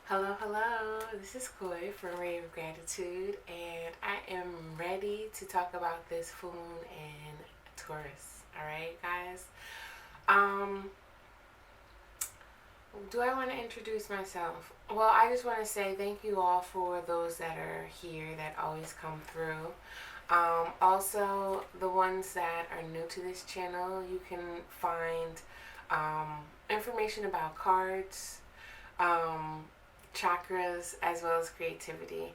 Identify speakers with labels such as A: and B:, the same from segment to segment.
A: Hello, hello. This is Koi from Ray of Gratitude, and I am ready to talk about this full moon in Taurus. All right, guys. Um, do I want to introduce myself? Well, I just want to say thank you all for those that are here that always come through. Also, the ones that are new to this channel, you can find information about cards, um, chakras, as well as creativity.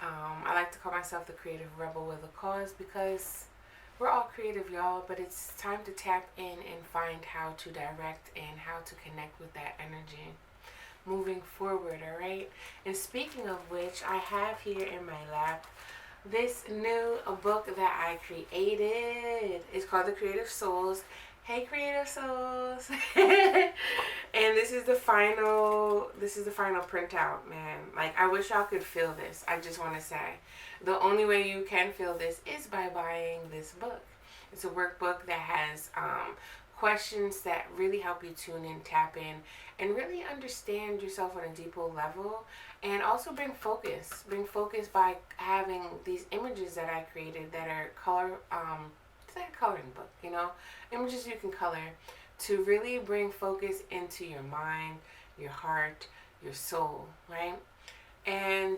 A: I like to call myself the creative rebel with a cause because we're all creative, y'all, but it's time to tap in and find how to direct and how to connect with that energy moving forward, all right? And speaking of which, I have here in my lap this new book that I created. It's called The Creative Souls. Hey, Creative Souls. And this is the final printout, man. Like, I wish y'all could feel this. I just want to say the only way you can feel this is by buying this book. It's a workbook that has questions that really help you tune in, tap in, and really understand yourself on a deeper level, and also bring focus by having these images that I created that are color it's like a coloring book, images you can color to really bring focus into your mind, your heart, your soul, right? And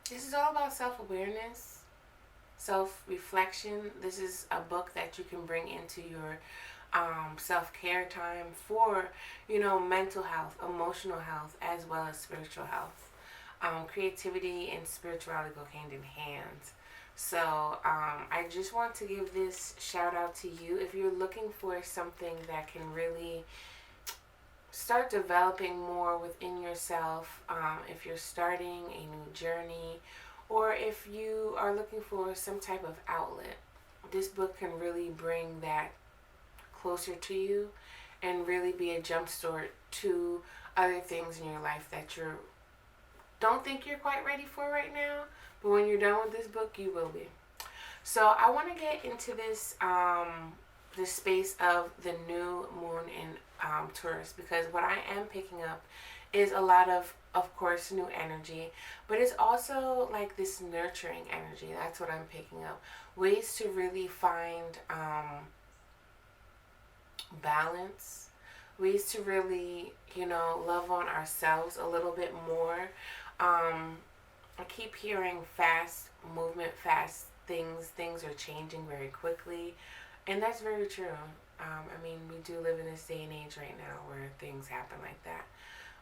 A: this is all about self-awareness, self-reflection. This is a book that you can bring into your self-care time for, mental health, emotional health, as well as spiritual health. Creativity and spirituality go hand in hand. So I just want to give this shout out to you. If you're looking for something that can really start developing more within yourself, if you're starting a new journey, or if you are looking for some type of outlet, this book can really bring that closer to you and really be a jump start to other things in your life that you don't think you're quite ready for right now, but when you're done with this book, you will be. So I want to get into this space of the new moon in Taurus, because what I am picking up is a lot of course, new energy, but it's also like this nurturing energy. That's what I'm picking up. Ways to really find balance, ways to really, love on ourselves a little bit more. I keep hearing fast movement, fast things. Things are changing very quickly, and that's very true. We do live in this day and age right now where things happen like that.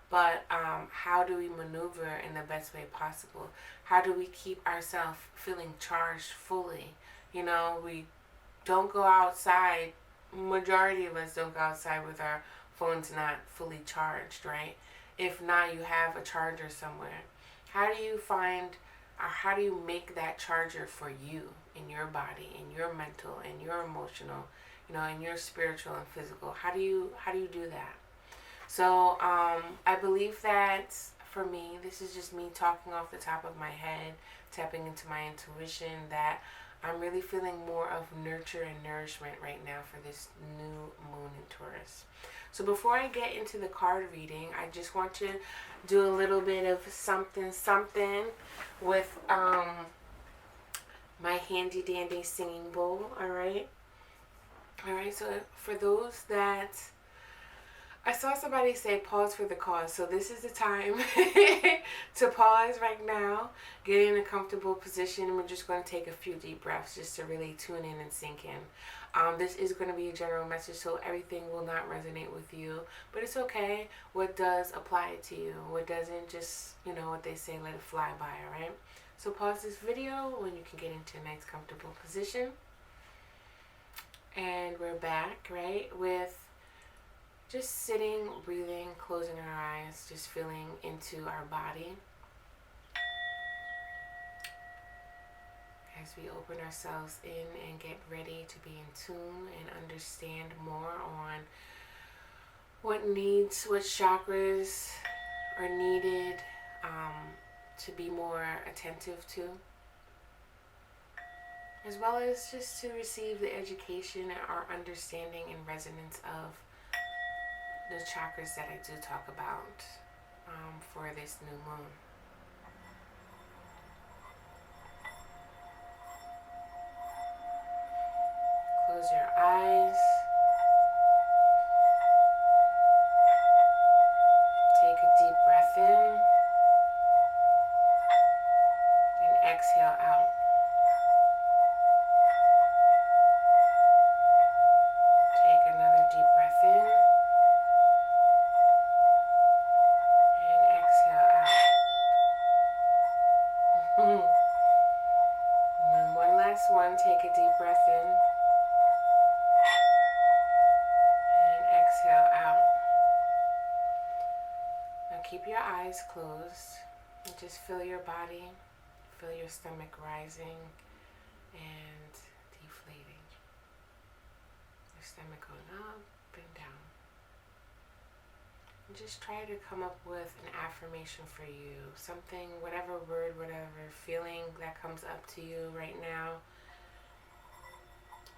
A: But how do we maneuver in the best way possible? How do we keep ourselves feeling charged fully? We don't go outside. Majority of us don't go outside with our phones not fully charged, right? If not, you have a charger somewhere. How do you find, or how do you make that charger for you in your body, in your mental, in your emotional, in your spiritual and physical? How do you do that? So I believe that for me, this is just me talking off the top of my head, tapping into my intuition, that I'm really feeling more of nurture and nourishment right now for this new moon in Taurus. So before I get into the card reading, I just want to do a little bit of something with my handy dandy singing bowl. All right. So for those that, I saw somebody say pause for the cause. So this is the time to pause right now, get in a comfortable position, and we're just going to take a few deep breaths just to really tune in and sink in. This is going to be a general message, so everything will not resonate with you, but it's okay. What does apply to you? What doesn't, just, what they say, let it fly by, all right? So pause this video when you can get into a nice comfortable position. And we're back, right, with just sitting, breathing, closing our eyes, just feeling into our body as we open ourselves in and get ready to be in tune and understand more on what chakras are needed to be more attentive to, as well as just to receive the education and our understanding and resonance of the chakras that I do talk about for this new moon. Close your eyes. Take a deep breath in and exhale out. Take another deep breath in and exhale out. And one last one. Take a deep breath in and exhale out. Now keep your eyes closed and just feel your body, feel your stomach rising and deflating. Your stomach going up and down. And just try to come up with an affirmation for you. Something, whatever word, whatever feeling that comes up to you right now.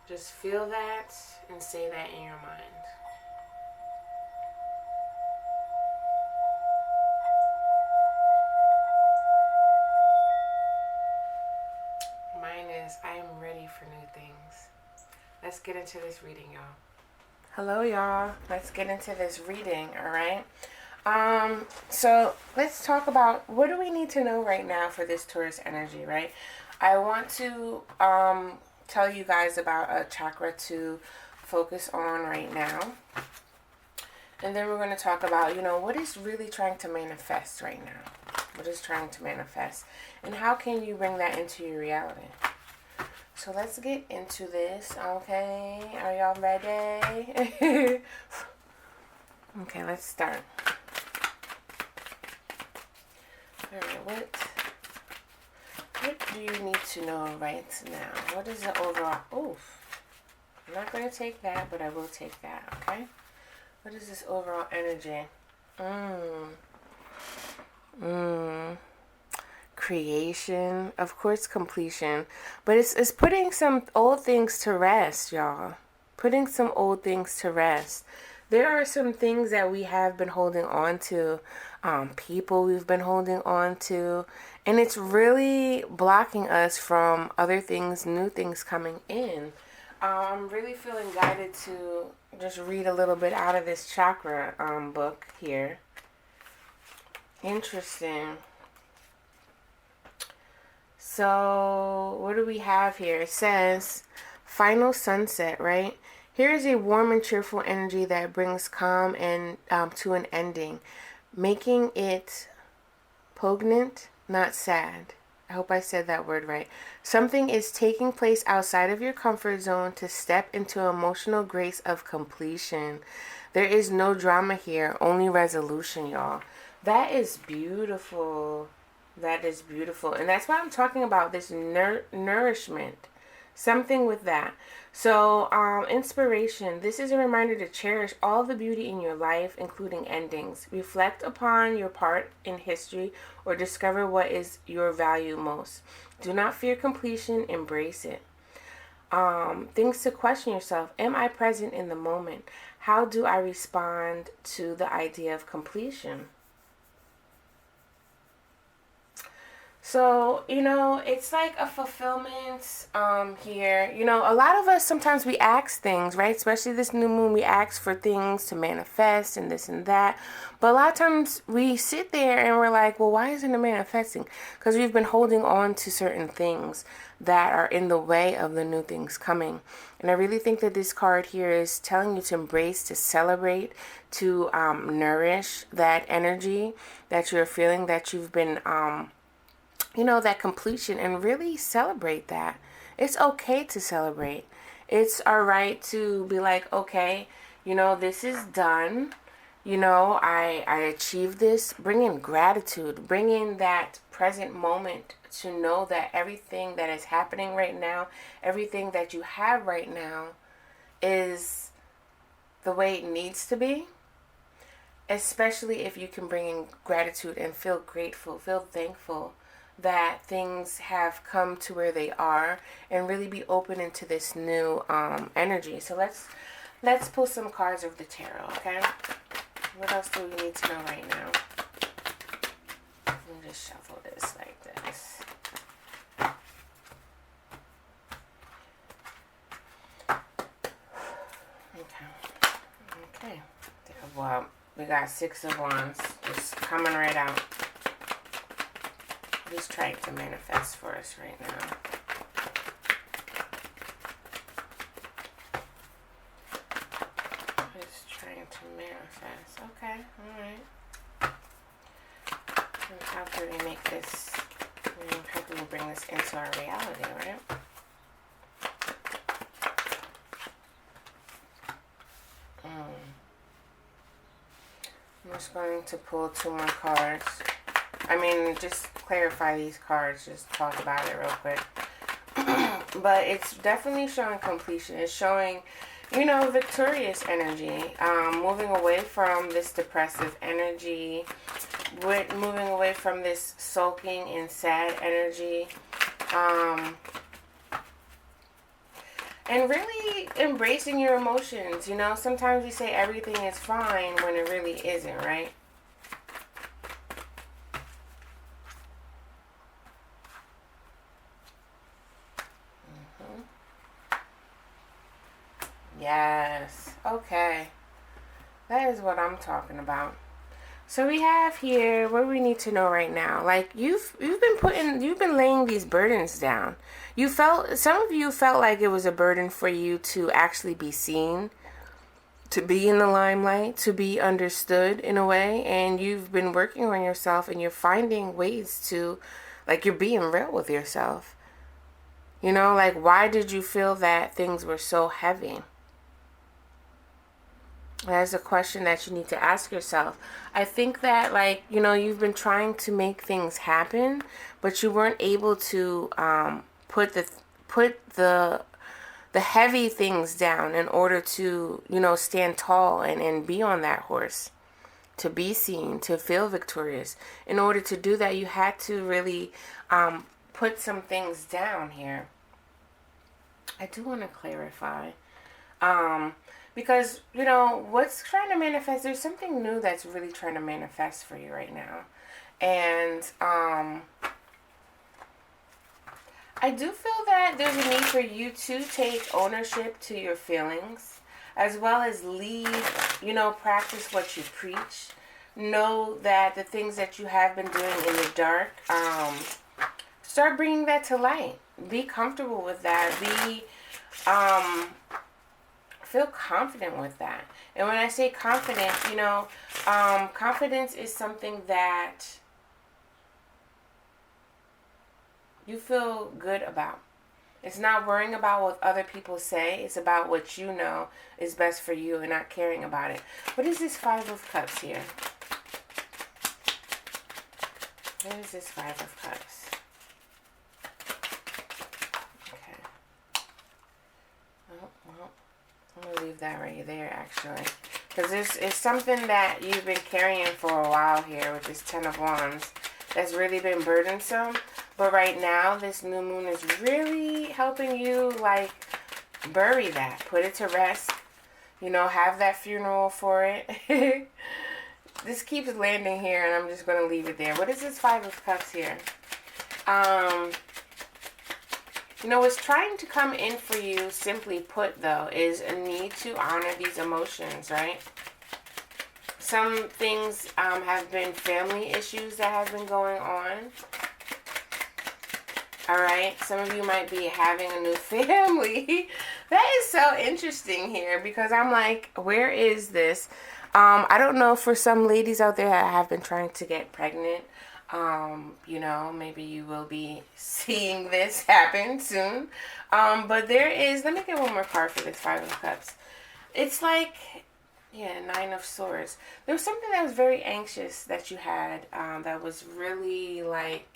A: Just feel that and say that in your mind. Mine is, I am ready for new things. Let's get into this reading, y'all. Hello, y'all. Let's get into this reading, all right? So let's talk about what do we need to know right now for this Taurus energy, right? I want to tell you guys about a chakra to focus on right now. And then we're going to talk about, what is really trying to manifest right now? What is trying to manifest? And how can you bring that into your reality? So let's get into this, okay? Are y'all ready? Okay, let's start. Alright, what do you need to know right now? What is the overall... Oof. I'm not going to take that, but I will take that, okay? What is this overall energy? Creation, of course, completion, but it's putting some old things to rest, y'all. Putting some old things to rest. There are some things that we have been holding on to, people we've been holding on to, and it's really blocking us from other things, new things coming in. I'm really feeling guided to just read a little bit out of this chakra book here. Interesting. So, what do we have here? It says, final sunset, right? Here is a warm and cheerful energy that brings calm and to an ending, making it poignant, not sad. I hope I said that word right. Something is taking place outside of your comfort zone to step into emotional grace of completion. There is no drama here, only resolution, y'all. That is beautiful. That is beautiful. And that's why I'm talking about this nourishment. Something with that. So, inspiration. This is a reminder to cherish all the beauty in your life, including endings. Reflect upon your part in history or discover what is your value most. Do not fear completion. Embrace it. Things to question yourself. Am I present in the moment? How do I respond to the idea of completion? So, it's like a fulfillment here. A lot of us, sometimes we ask things, right? Especially this new moon, we ask for things to manifest and this and that. But a lot of times we sit there and we're like, well, why isn't it manifesting? Because we've been holding on to certain things that are in the way of the new things coming. And I really think that this card here is telling you to embrace, to celebrate, to nourish that energy that you're feeling, that you've been... that completion, and really celebrate that. It's okay to celebrate. It's all right to be like, okay, this is done. I achieved this. Bring in gratitude. Bring in that present moment to know that everything that is happening right now, everything that you have right now is the way it needs to be. Especially if you can bring in gratitude and feel grateful, feel thankful that things have come to where they are, and really be open into this new energy. So let's Let's pull some cards of the tarot, okay? What else do we need to know right now? Let me just shuffle this like this. Okay. Well, we got 6 of Wands. Just coming right out. Just trying to manifest for us right now. Just trying to manifest. Okay, alright. And how can we make this, how can we bring this into our reality, right? I'm just going to pull 2 more cards. Just clarify these cards. Just talk about it real quick. But it's definitely showing completion. It's showing, victorious energy. Moving away from this depressive energy. Moving away from this sulking and sad energy. And really embracing your emotions. Sometimes we say everything is fine when it really isn't, right? Yes. Okay. That is what I'm talking about. So we have here what we need to know right now. Like you've been laying these burdens down. Some of you felt like it was a burden for you to actually be seen, to be in the limelight, to be understood in a way, and you've been working on yourself and you're finding ways to, like, you're being real with yourself. Like, why did you feel that things were so heavy? That's a question that you need to ask yourself. I think that, like, you've been trying to make things happen, but you weren't able to put the heavy things down in order to, stand tall and be on that horse, to be seen, to feel victorious. In order to do that, you had to really put some things down here. I do want to clarify. Because, what's trying to manifest, there's something new that's really trying to manifest for you right now. And I do feel that there's a need for you to take ownership to your feelings, as well as lead, practice what you preach. Know that the things that you have been doing in the dark, start bringing that to light. Be comfortable with that. Feel confident with that. And when I say confident, confidence is something that you feel good about. It's not worrying about what other people say. It's about what you know is best for you and not caring about it. What is this 5 of Cups here? What is this 5 of Cups? Okay. Oh, well. I'm going to leave that right there, actually. Because it's something that you've been carrying for a while here with this 10 of Wands that's really been burdensome. But right now, this new moon is really helping you, like, bury that. Put it to rest. Have that funeral for it. This keeps landing here, and I'm just going to leave it there. What is this 5 of Cups here? What's trying to come in for you, simply put, though, is a need to honor these emotions, right? Some things have been family issues that have been going on. All right? Some of you might be having a new family. That is so interesting here because I'm like, where is this? I don't know, for some ladies out there that have been trying to get pregnant. Maybe you will be seeing this happen soon. But there is, let me get one more card for this 5 of Cups. It's like, 9 of Swords. There was something that was very anxious that you had, that was really, like,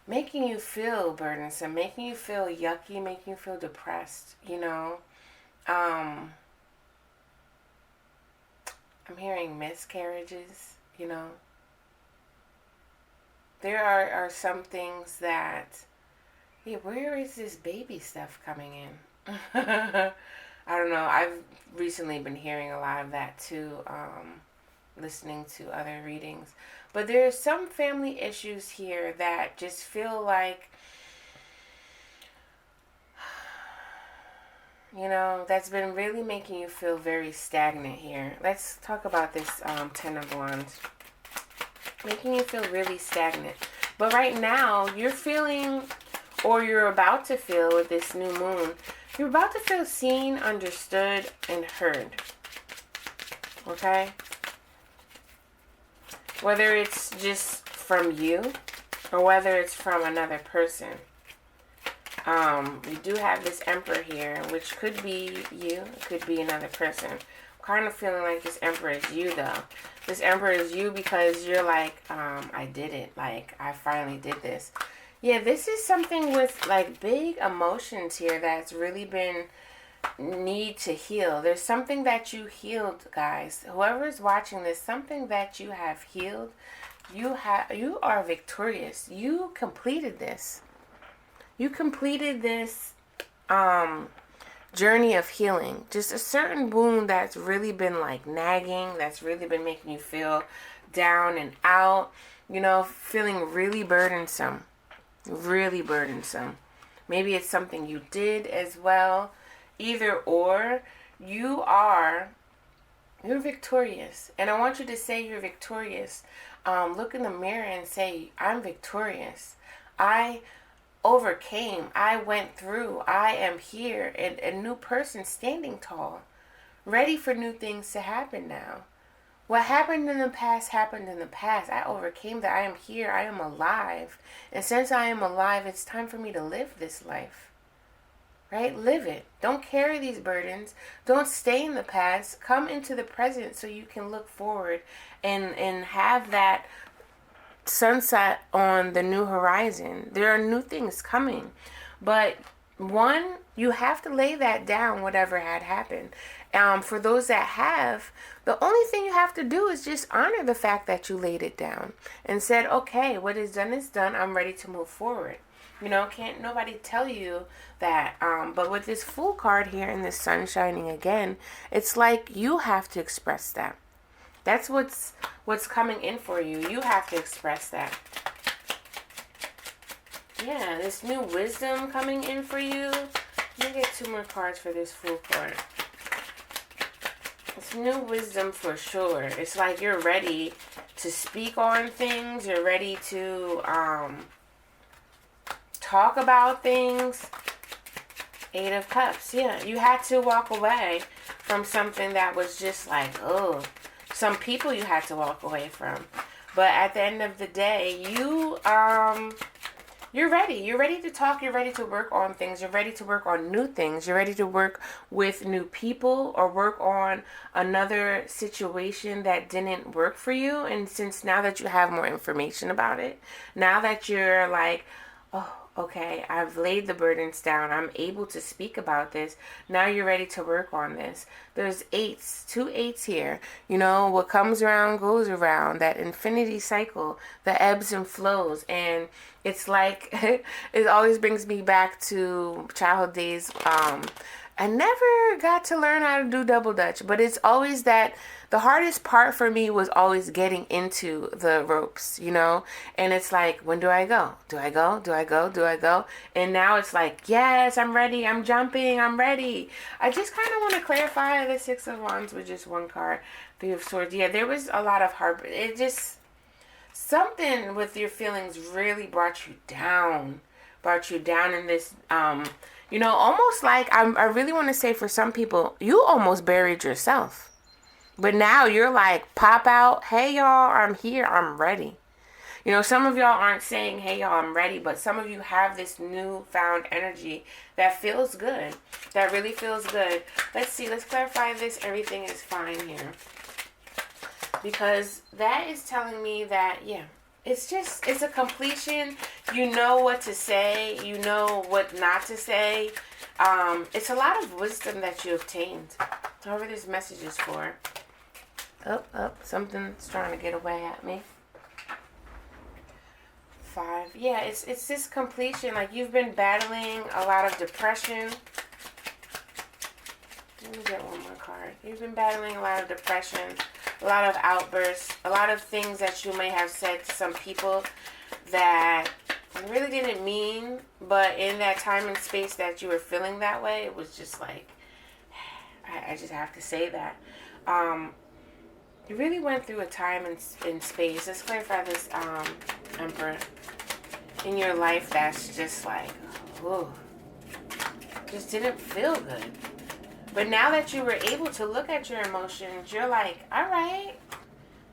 A: making you feel burdensome, making you feel yucky, making you feel depressed, I'm hearing miscarriages, There are some things that, where is this baby stuff coming in? I don't know. I've recently been hearing a lot of that too, listening to other readings. But there's some family issues here that just feel like, that's been really making you feel very stagnant here. Let's talk about this Ten of Wands. Making you feel really stagnant. But right now, you're feeling, or you're about to feel with this new moon, you're about to feel seen, understood, and heard. Okay? Whether it's just from you, or whether it's from another person. We do have this Emperor here, which could be you, it could be another person. I'm kind of feeling like this Emperor is you, though. This Emperor is you because you're like, I did it. Like, I finally did this. Yeah, this is something with, like, big emotions here that's really been need to heal. There's something that you healed, guys. Whoever's watching this, something that you have healed. You are victorious. You completed this. You completed this journey of healing. Just a certain wound that's really been like nagging, that's really been making you feel down and out, feeling really burdensome. Really burdensome. Maybe it's something you did as well. Either or, you're victorious. And I want you to say you're victorious. Look in the mirror and say, I'm victorious. I overcame. I went through. I am here. And a new person standing tall. Ready for new things to happen now. What happened in the past happened in the past. I overcame that. I am here. I am alive. And since I am alive, it's time for me to live this life. Right? Live it. Don't carry these burdens. Don't stay in the past. Come into the present so you can look forward and have that sunset on the new horizon. There are new things coming. But one, you have to lay that down, whatever had happened. For those that have, the only thing you have to do is just honor the fact that you laid it down and said, okay, what is done is done. I'm ready to move forward. Can't nobody tell you that. But with this Fool card here and the sun shining again, it's like you have to express that. That's what's coming in for you. You have to express that. Yeah, this new wisdom coming in for you. Let me get 2 more cards for this Fool card. It's new wisdom for sure. It's like you're ready to speak on things. You're ready to talk about things. 8 of Cups. Yeah, you had to walk away from something that was just like, oh. Some people you had to walk away from. But at the end of the day, you're ready. You're ready to talk. You're ready to work on things. You're ready to work on new things. You're ready to work with new people or work on another situation that didn't work for you. And since now that you have more information about it, now that you're like, oh, okay, I've laid the burdens down. I'm able to speak about this. Now you're ready to work on this. There's 8s, 2 8s here. What comes around goes around. That infinity cycle, the ebbs and flows. And it's like, it always brings me back to childhood days. I never got to learn how to do double dutch, but it's always that the hardest part for me was always getting into the ropes, and it's like, when do I go? Do I go? Do I go? Do I go? And now it's like, yes, I'm ready. I'm jumping. I'm ready. I just kind of want to clarify the 6 of Wands with just 1 card. 3 of Swords. Yeah, there was a lot of heart. It just, something with your feelings really brought you down in this, almost like, I really want to say for some people, you almost buried yourself. But now you're like, pop out. Hey, y'all, I'm here. I'm ready. Some of y'all aren't saying, hey, y'all, I'm ready. But some of you have this newfound energy that feels good. That really feels good. Let's see. Let's clarify this. Everything is fine here. Because that is telling me that, yeah, it's a completion. You know what to say. You know what not to say. It's a lot of wisdom that you obtained. Whoever this message is for. Something's trying to get away at me. 5. Yeah, it's this completion. Like, you've been battling a lot of depression. Let me get one more card. You've been battling a lot of depression, a lot of outbursts, a lot of things that you may have said to some people that you really didn't mean, but in that time and space that you were feeling that way, it was just like, I just have to say that. You really went through a time in space. Let's clarify this, Emperor. In your life that's just like, ooh, just didn't feel good. But now that you were able to look at your emotions, you're like, all right,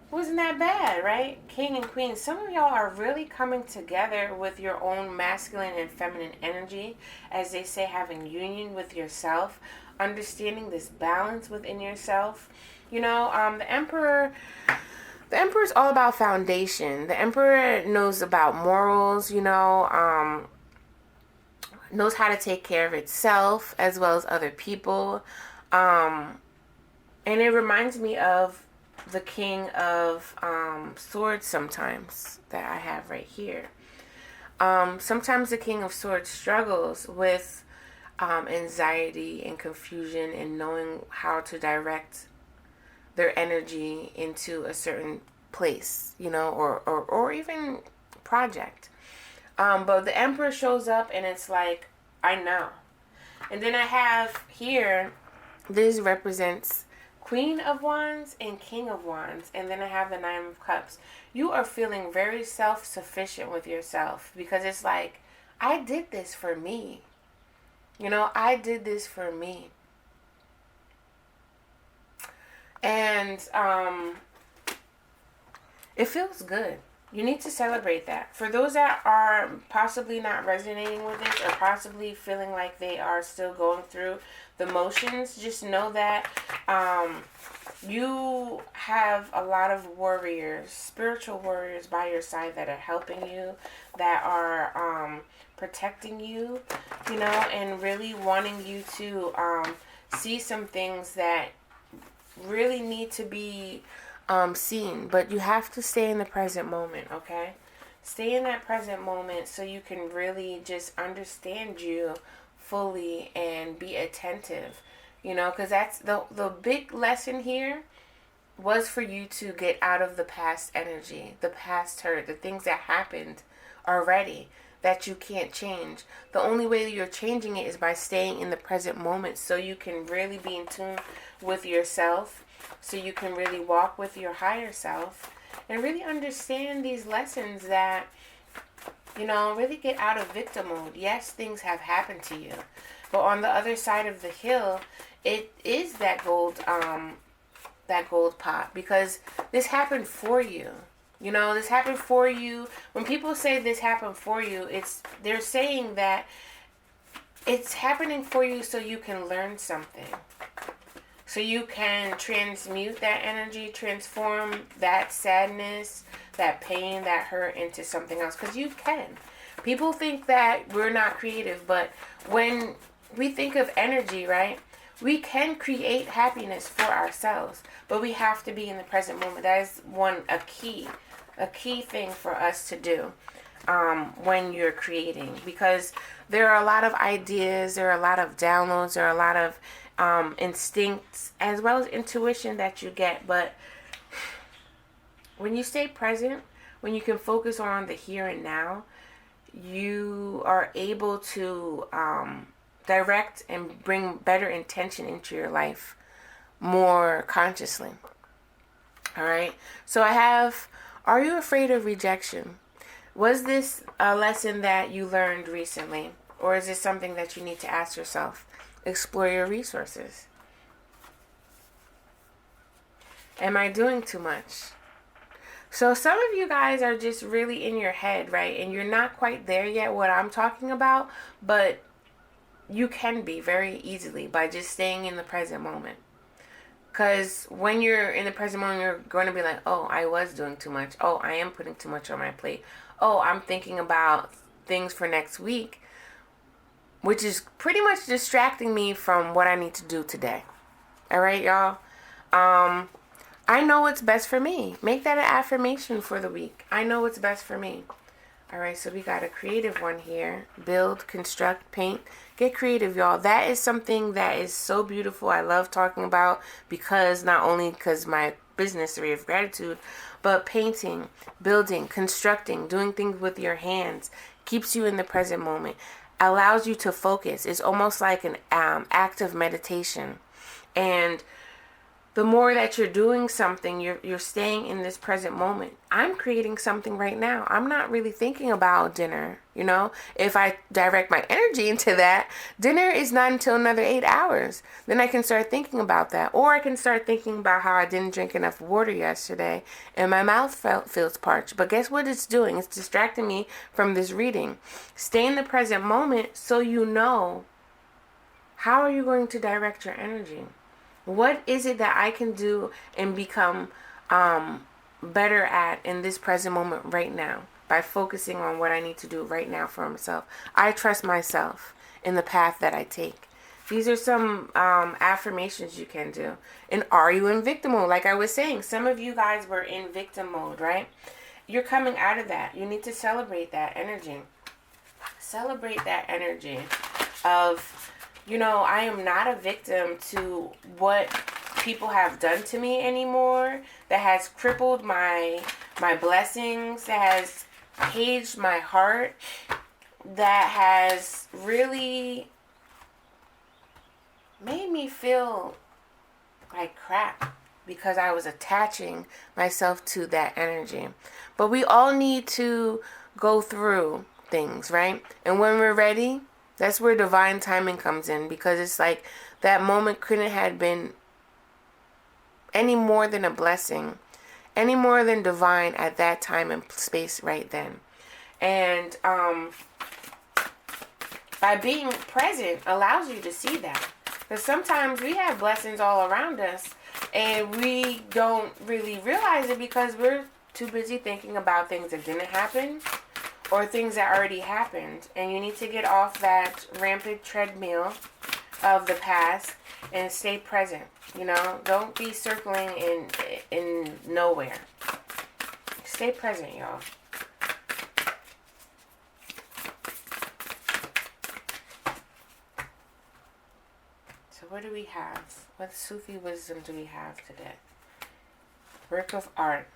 A: wasn't that bad, right? King and Queen, some of y'all are really coming together with your own masculine and feminine energy. As they say, having union with yourself, understanding this balance within yourself. You know, the Emperor is all about foundation. The Emperor knows about morals, you know, knows how to take care of itself as well as other people. And it reminds me of the King of Swords sometimes that I have right here. Sometimes the King of Swords struggles with anxiety and confusion and knowing how to direct their energy into a certain place, you know, or even project. But the Emperor shows up and it's like, I know. And then I have here, this represents Queen of Wands and King of Wands. And then I have the Nine of Cups. You are feeling very self-sufficient with yourself because it's like, I did this for me. You know, I did this for me. And it feels good. You need to celebrate that. For those that are possibly not resonating with this or possibly feeling like they are still going through the motions, just know that you have a lot of warriors, spiritual warriors by your side that are helping you, that are protecting you, you know, and really wanting you to see some things that really need to be seen. But you have to stay in the present moment, okay? Stay in that present moment so you can really just understand you fully and be attentive, you know, because that's the big lesson here was for you to get out of the past energy, the past hurt, the things that happened already that you can't change. The only way you're changing it is by staying in the present moment so you can really be in tune with yourself, so you can really walk with your higher self and really understand these lessons that, you know, really get out of victim mode. Yes, things have happened to you, but on the other side of the hill, it is that gold pot, because this happened for you. You know, this happened for you. When people say this happened for you, they're saying that it's happening for you so you can learn something. So you can transmute that energy, transform that sadness, that pain, that hurt into something else. Because you can. People think that we're not creative, but when we think of energy, right, we can create happiness for ourselves, but we have to be in the present moment. That is a key thing for us to do when you're creating, because there are a lot of ideas, there are a lot of downloads, there are a lot of instincts as well as intuition that you get. But when you stay present, when you can focus on the here and now, you are able to direct and bring better intention into your life more consciously. All right. So I have, are you afraid of rejection? Was this a lesson that you learned recently? Or is this something that you need to ask yourself? Explore your resources. Am I doing too much? So some of you guys are just really in your head, right? And you're not quite there yet, what I'm talking about, but you can be very easily by just staying in the present moment. Because when you're in the present moment, you're going to be like, oh, I was doing too much. Oh, I am putting too much on my plate. Oh, I'm thinking about things for next week, which is pretty much distracting me from what I need to do today. All right, y'all? I know what's best for me. Make that an affirmation for the week. I know what's best for me. All right, so we got a creative one here. Build, construct, paint. Get creative, y'all. That is something that is so beautiful. I love talking about, because not only because my business, the Ray of Gratitude, but painting, building, constructing, doing things with your hands keeps you in the present moment, allows you to focus. It's almost like an act of meditation. And the more that you're doing something, you're staying in this present moment. I'm creating something right now. I'm not really thinking about dinner, you know? If I direct my energy into that, dinner is not until another 8 hours. Then I can start thinking about that. Or I can start thinking about how I didn't drink enough water yesterday and my mouth feels parched. But guess what it's doing? It's distracting me from this reading. Stay in the present moment so you know how are you going to direct your energy. What is it that I can do and become better at in this present moment right now by focusing on what I need to do right now for myself? I trust myself in the path that I take. These are some affirmations you can do. And are you in victim mode? Like I was saying, some of you guys were in victim mode, right? You're coming out of that. You need to celebrate that energy. Celebrate that energy of, you know, I am not a victim to what people have done to me anymore, that has crippled my blessings, that has caged my heart, that has really made me feel like crap because I was attaching myself to that energy. But we all need to go through things, right? And when we're ready, that's where divine timing comes in, because it's like that moment couldn't have been any more than a blessing, any more than divine at that time and space right then. And by being present allows you to see that. Because sometimes we have blessings all around us and we don't really realize it because we're too busy thinking about things that didn't happen or things that already happened. And you need to get off that rampant treadmill of the past and stay present. You know, don't be circling in nowhere. Stay present, y'all. So what do we have? What Sufi wisdom do we have today? Work of art.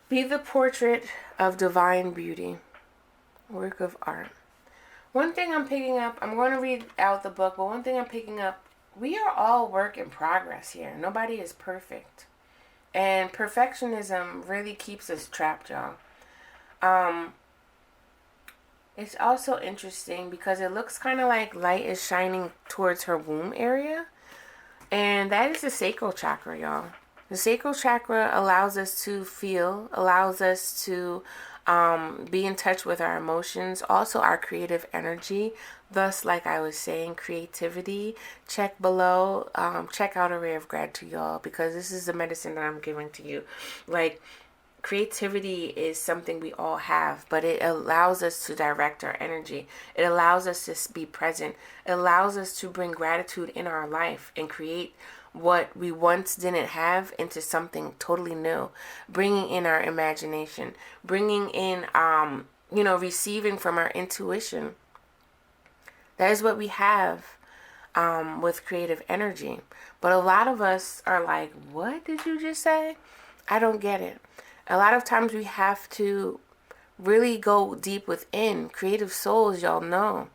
A: Be the portrait of divine beauty. Work of art. One thing I'm picking up, I'm going to read out the book, but one thing I'm picking up, we are all work in progress here. Nobody is perfect. And perfectionism really keeps us trapped, y'all. It's also interesting because it looks kind of like light is shining towards her womb area. And that is the sacral chakra, y'all. The sacral chakra allows us to feel, allows us to be in touch with our emotions, also our creative energy. Thus, like I was saying, creativity. Check below. Check out a Ray of Gratitude, y'all, because this is the medicine that I'm giving to you. Like, creativity is something we all have, but it allows us to direct our energy. It allows us to be present. It allows us to bring gratitude in our life and create what we once didn't have into something totally new. Bringing in our imagination, bringing in, receiving from our intuition. That is what we have with creative energy. But a lot of us are like, what did you just say? I don't get it. A lot of times we have to really go deep within. Creative souls, y'all know.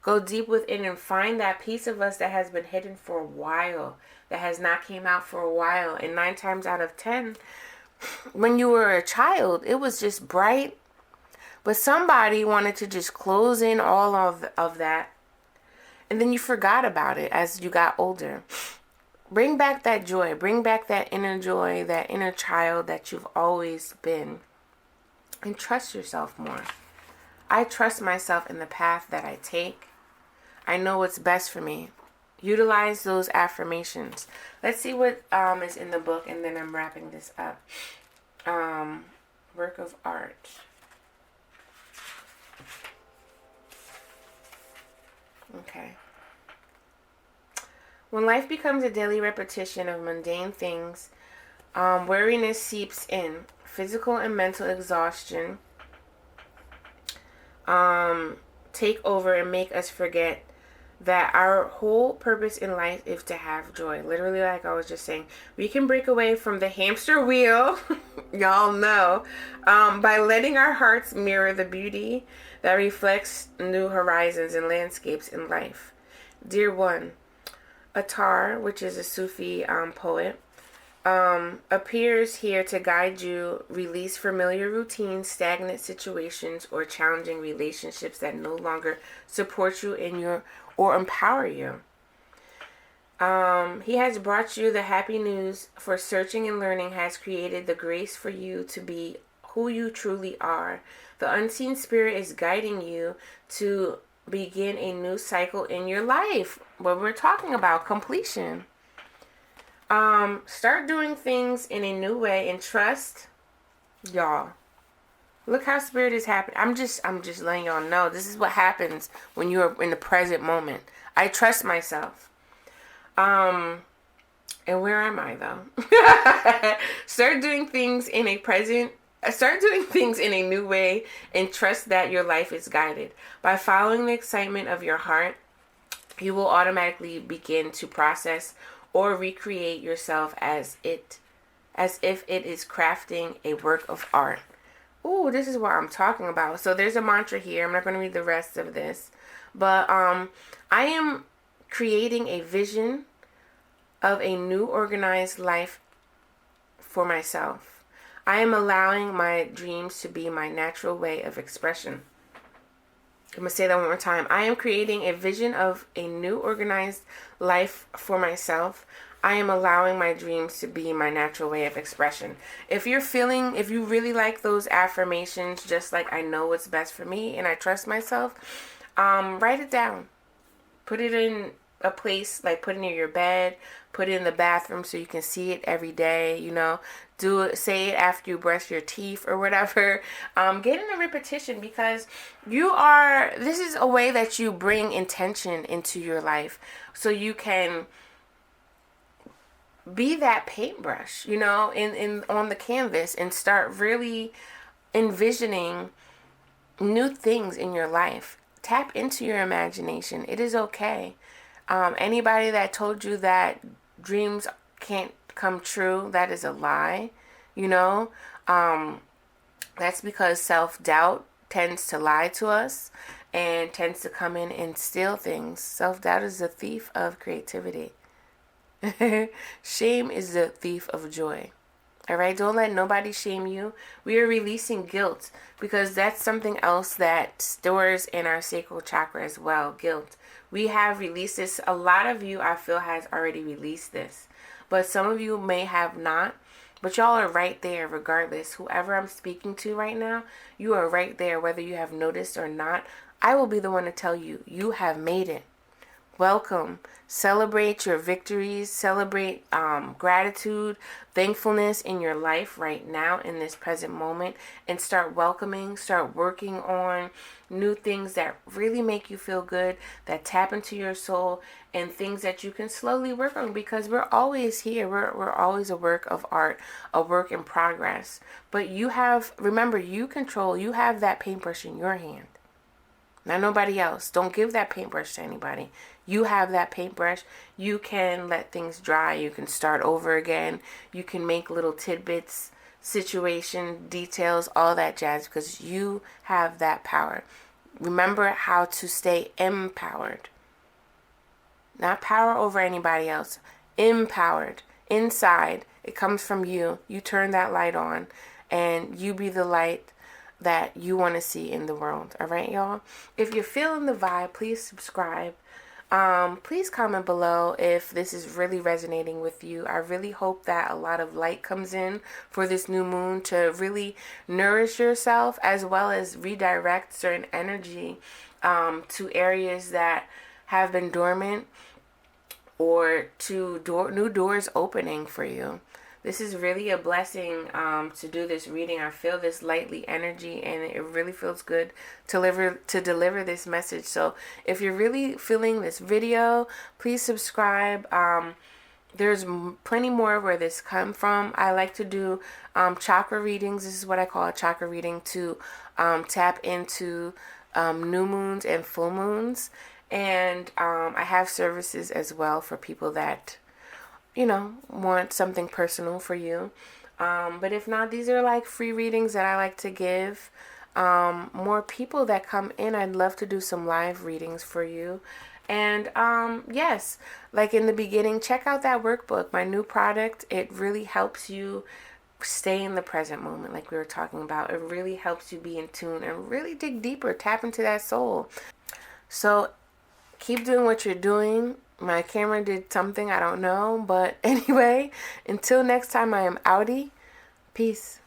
A: Go deep within and find that piece of us that has been hidden for a while, that has not came out for a while. And 9 times out of 10, when you were a child, it was just bright. But somebody wanted to just close in all of that. And then you forgot about it as you got older. Bring back that joy. Bring back that inner joy, that inner child that you've always been. And trust yourself more. I trust myself in the path that I take. I know what's best for me. Utilize those affirmations. Let's see what is in the book, and then I'm wrapping this up. Work of art. Okay. When life becomes a daily repetition of mundane things, weariness seeps in. Physical and mental exhaustion take over and make us forget that our whole purpose in life is to have joy. Literally, like I was just saying, we can break away from the hamster wheel, y'all know, by letting our hearts mirror the beauty that reflects new horizons and landscapes in life. Dear one, Attar, which is a Sufi poet, appears here to guide you, release familiar routines, stagnant situations, or challenging relationships that no longer support you in your or empower you. He has brought you the happy news, for searching and learning has created the grace for you to be who you truly are. The unseen spirit is guiding you to begin a new cycle in your life. What we're talking about, completion. Start doing things in a new way and trust, y'all. Look how spirit is happening. I'm just letting y'all know this is what happens when you're in the present moment. I trust myself. And where am I though? Start doing things in a new way and trust that your life is guided. By following the excitement of your heart, you will automatically begin to process or recreate yourself as if it is crafting a work of art. Ooh, this is what I'm talking about. So there's a mantra here. I'm not going to read the rest of this. But I am creating a vision of a new organized life for myself. I am allowing my dreams to be my natural way of expression. I'm going to say that one more time. I am creating a vision of a new organized life for myself. I am allowing my dreams to be my natural way of expression. If you really like those affirmations, just like I know what's best for me and I trust myself, write it down. Put it in a place, like put it near your bed, put it in the bathroom so you can see it every day, do it, say it after you brush your teeth or whatever. Get in a repetition, because this is a way that you bring intention into your life, so you can be that paintbrush, in on the canvas, and start really envisioning new things in your life. Tap into your imagination. It is okay. Anybody that told you that dreams can't come true, that is a lie. That's because self-doubt tends to lie to us and tends to come in and steal things. Self-doubt is the thief of creativity. Shame is the thief of joy. All right, don't let nobody shame you. We are releasing guilt, because that's something else that stores in our sacral chakra as well. Guilt. We have released this. A lot of you, I feel, has already released this, but some of you may have not. But y'all are right there regardless. Whoever I'm speaking to right now, you are right there, whether you have noticed or not. I will be the one to tell you, you have made it. Welcome. Celebrate your victories. Celebrate gratitude, thankfulness in your life right now in this present moment, and start working on new things that really make you feel good, that tap into your soul, and things that you can slowly work on, because we're always here. We're always a work of art, a work in progress. But remember, you have that paintbrush in your hand. Not nobody else. Don't give that paintbrush to anybody. You have that paintbrush. You can let things dry. You can start over again. You can make little tidbits, situation, details, all that jazz, because you have that power. Remember how to stay empowered. Not power over anybody else. Empowered. Inside. It comes from you. You turn that light on, and you be the light that you want to see in the world. All right, y'all? If you're feeling the vibe, please subscribe. Please comment below if this is really resonating with you. I really hope that a lot of light comes in for this new moon to really nourish yourself, as well as redirect certain energy to areas that have been dormant, or to new doors opening for you. This is really a blessing to do this reading. I feel this lightly energy, and it really feels good to deliver this message. So if you're really feeling this video, please subscribe. There's plenty more where this come from. I like to do chakra readings. This is what I call a chakra reading, to tap into new moons and full moons. And I have services as well for people that, want something personal for you. But if not, these are like free readings that I like to give. More people that come in, I'd love to do some live readings for you. And yes, like in the beginning, check out that workbook, my new product. It really helps you stay in the present moment, like we were talking about. It really helps you be in tune and really dig deeper, tap into that soul. So keep doing what you're doing. My camera did something, I don't know. But anyway, until next time, I am outie. Peace.